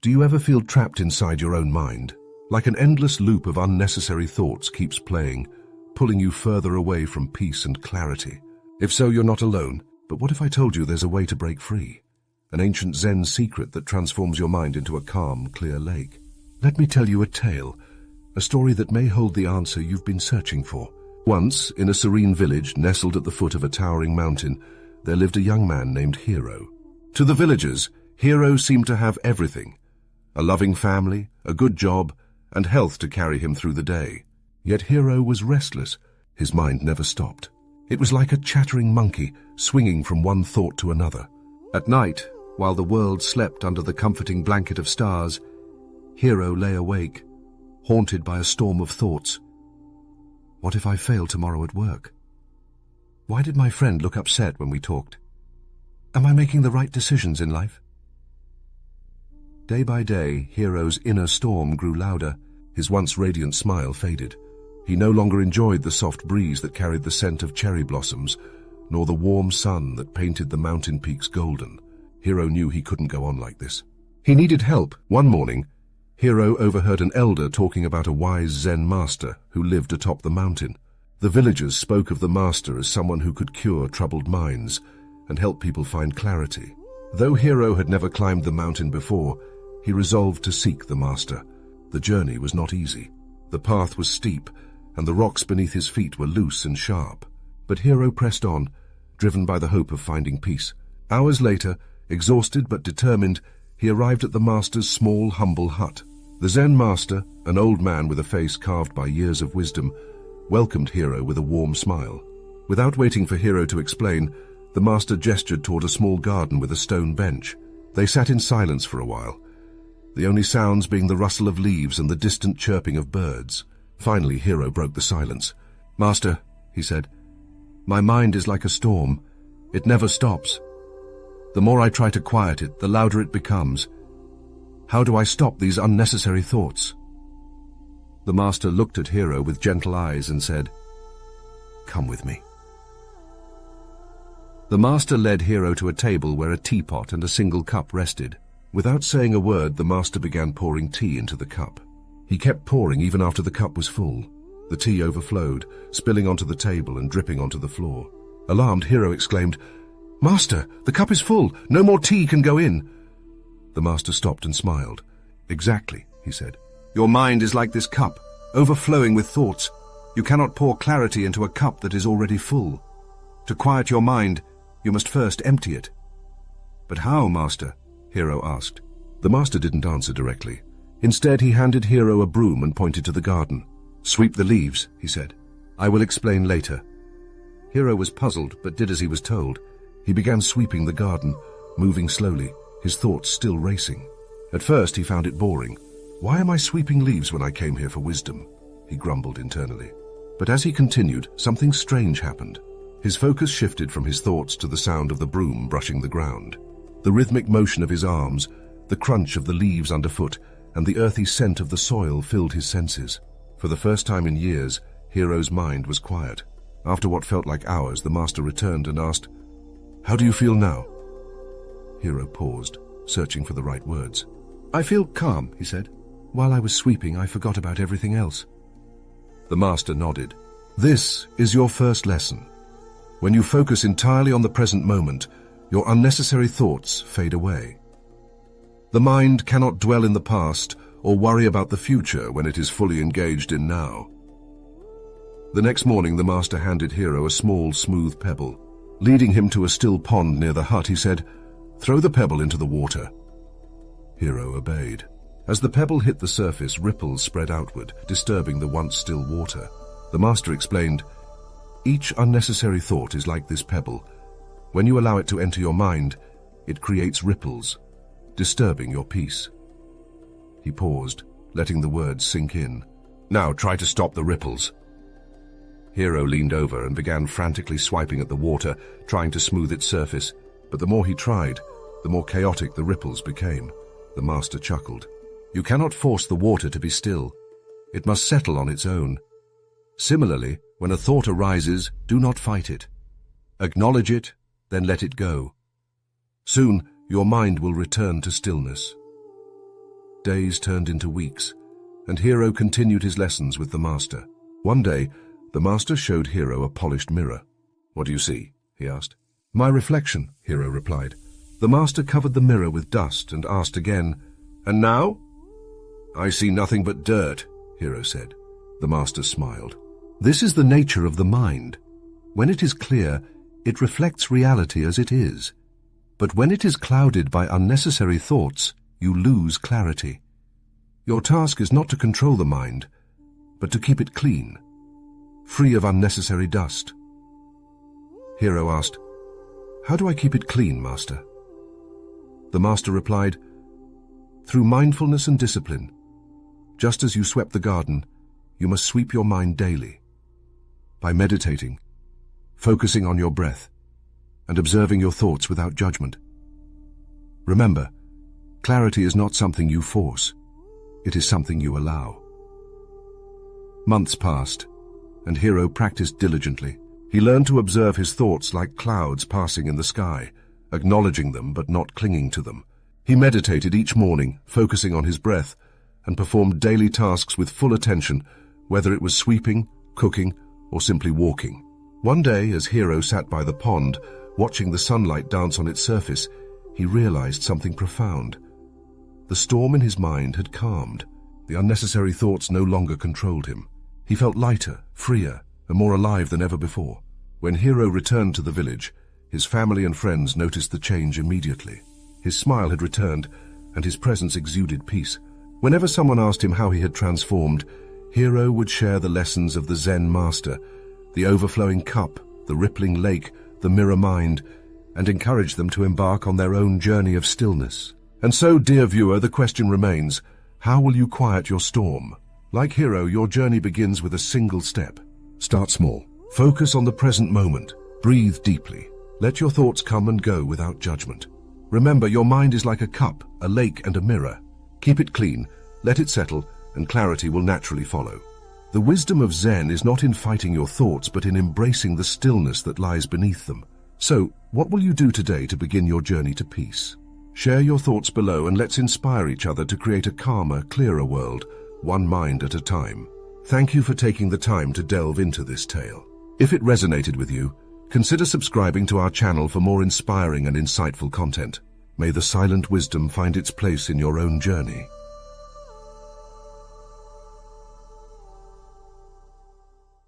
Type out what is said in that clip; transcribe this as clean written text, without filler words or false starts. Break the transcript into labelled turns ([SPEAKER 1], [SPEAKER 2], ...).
[SPEAKER 1] Do you ever feel trapped inside your own mind? Like an endless loop of unnecessary thoughts keeps playing, pulling you further away from peace and clarity. If so, you're not alone. But what if I told you there's a way to break free? An ancient Zen secret that transforms your mind into a calm, clear lake. Let me tell you a tale, a story that may hold the answer you've been searching for. Once, in a serene village nestled at the foot of a towering mountain, there lived a young man named Hero. To the villagers, Hero seemed to have everything: a loving family, a good job, and health to carry him through the day. Yet Hero was restless. His mind never stopped. It was like a chattering monkey, swinging from one thought to another. At night, while the world slept under the comforting blanket of stars, Hero lay awake, haunted by a storm of thoughts. What if I fail tomorrow at work? Why did my friend look upset when we talked? Am I making the right decisions in life? Day by day, Hero's inner storm grew louder. His once radiant smile faded. He no longer enjoyed the soft breeze that carried the scent of cherry blossoms, nor the warm sun that painted the mountain peaks golden. Hero knew he couldn't go on like this. He needed help. One morning, Hero overheard an elder talking about a wise Zen master who lived atop the mountain. The villagers spoke of the master as someone who could cure troubled minds and help people find clarity. Though Hero had never climbed the mountain before, he resolved to seek the master. The journey was not easy. The path was steep, and the rocks beneath his feet were loose and sharp. But Hero pressed on, driven by the hope of finding peace. Hours later, exhausted but determined, he arrived at the master's small, humble hut. The Zen master, an old man with a face carved by years of wisdom, welcomed Hero with a warm smile. Without waiting for Hero to explain, the master gestured toward a small garden with a stone bench. They sat in silence for a while, the only sounds being the rustle of leaves and the distant chirping of birds. Finally, Hero broke the silence. "Master," he said, "my mind is like a storm. It never stops. The more I try to quiet it, the louder it becomes. How do I stop these unnecessary thoughts?" The master looked at Hero with gentle eyes and said, "Come with me." The master led Hero to a table where a teapot and a single cup rested. Without saying a word, the master began pouring tea into the cup. He kept pouring even after the cup was full. The tea overflowed, spilling onto the table and dripping onto the floor. Alarmed, Hero exclaimed, "Master, the cup is full. No more tea can go in." The master stopped and smiled. "Exactly," he said. "Your mind is like this cup, overflowing with thoughts. You cannot pour clarity into a cup that is already full. To quiet your mind, you must first empty it." "But how, master?" Hero asked. The master didn't answer directly. Instead, he handed Hero a broom and pointed to the garden. "Sweep the leaves," he said. "I will explain later." Hero was puzzled, but did as he was told. He began sweeping the garden, moving slowly, his thoughts still racing. At first, he found it boring. "Why am I sweeping leaves when I came here for wisdom?" he grumbled internally. But as he continued, something strange happened. His focus shifted from his thoughts to the sound of the broom brushing the ground. The rhythmic motion of his arms, the crunch of the leaves underfoot, and the earthy scent of the soil filled his senses. For the first time in years, Hero's mind was quiet. After what felt like hours, the master returned and asked, "How do you feel now?" Hero paused, searching for the right words. "I feel calm," he said. "While I was sweeping, I forgot about everything else." The master nodded. "This is your first lesson. When you focus entirely on the present moment, your unnecessary thoughts fade away. The mind cannot dwell in the past or worry about the future when it is fully engaged in now." The next morning, the master handed Hero a small, smooth pebble. Leading him to a still pond near the hut, he said, "Throw the pebble into the water." Hero obeyed. As the pebble hit the surface, ripples spread outward, disturbing the once still water. The master explained, "Each unnecessary thought is like this pebble. When you allow it to enter your mind, it creates ripples, disturbing your peace." He paused, letting the words sink in. "Now try to stop the ripples." Hero leaned over and began frantically swiping at the water, trying to smooth its surface. But the more he tried, the more chaotic the ripples became. The master chuckled. "You cannot force the water to be still. It must settle on its own. Similarly, when a thought arises, do not fight it. Acknowledge it, then let it go. Soon, your mind will return to stillness." Days turned into weeks, and Hero continued his lessons with the master. One day, the master showed Hero a polished mirror. "What do you see?" he asked. "My reflection," Hero replied. The master covered the mirror with dust and asked again, "And now?" "I see nothing but dirt," Hero said. The master smiled. "This is the nature of the mind. When it is clear, it reflects reality as it is. But when it is clouded by unnecessary thoughts, you lose clarity. Your task is not to control the mind, but to keep it clean, free of unnecessary dust." Hero asked, "How do I keep it clean, Master?" The master replied, "Through mindfulness and discipline. Just as you swept the garden, you must sweep your mind daily. By meditating, focusing on your breath, and observing your thoughts without judgment. Remember, clarity is not something you force. It is something you allow." Months passed, and Hero practiced diligently. He learned to observe his thoughts like clouds passing in the sky, acknowledging them but not clinging to them. He meditated each morning, focusing on his breath, and performed daily tasks with full attention, whether it was sweeping, cooking, or simply walking. One day, as Hero sat by the pond, watching the sunlight dance on its surface, he realized something profound. The storm in his mind had calmed. The unnecessary thoughts no longer controlled him. He felt lighter, freer, and more alive than ever before. When Hero returned to the village, his family and friends noticed the change immediately. His smile had returned, and his presence exuded peace. Whenever someone asked him how he had transformed, Hero would share the lessons of the Zen master, the overflowing cup, the rippling lake, the mirror mind, and encourage them to embark on their own journey of stillness. And so, dear viewer, the question remains, how will you quiet your storm? Like Hero, your journey begins with a single step. Start small. Focus on the present moment. Breathe deeply. Let your thoughts come and go without judgment. Remember, your mind is like a cup, a lake, and a mirror. Keep it clean, let it settle, and clarity will naturally follow. The wisdom of Zen is not in fighting your thoughts, but in embracing the stillness that lies beneath them. So, what will you do today to begin your journey to peace? Share your thoughts below and let's inspire each other to create a calmer, clearer world, one mind at a time. Thank you for taking the time to delve into this tale. If it resonated with you, consider subscribing to our channel for more inspiring and insightful content. May the silent wisdom find its place in your own journey.